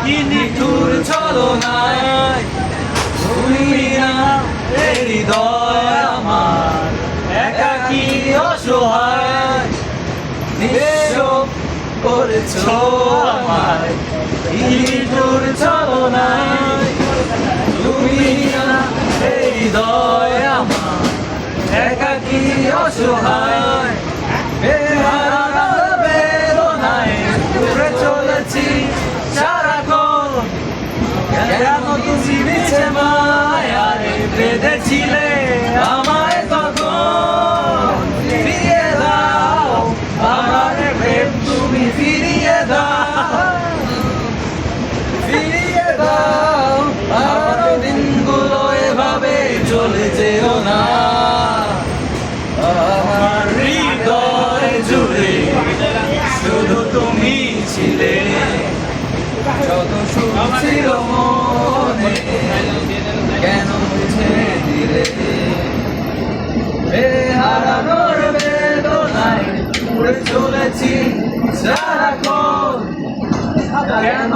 কি নিঠুর ছলনায় তুমি না হৃদয় আমার একাকী অসহায় নিঃস্ব করেছো আমায় কি নিঠুর ছলনায় তুমি না হৃদয় আমার একাকী অসহায় বেদনায় ঘুরে চলেছি সারাক্ষণ কেন তুমি মিছে মায়ারে বেঁধেছিলে আমায় তখন ফিরিয়ে দাও আমার প্রেম তুমি ফিরিয়ে দাও আমার দিনগুলো এভাবে চলে যেও না আমার হৃদয় জুড়ে শুধু তুমি ছিলে যত সুখ ছিল মনে কেন মুছে দিলে হারানোর বেদনায় উড়ে চলেছি সারাক্ষণ কেন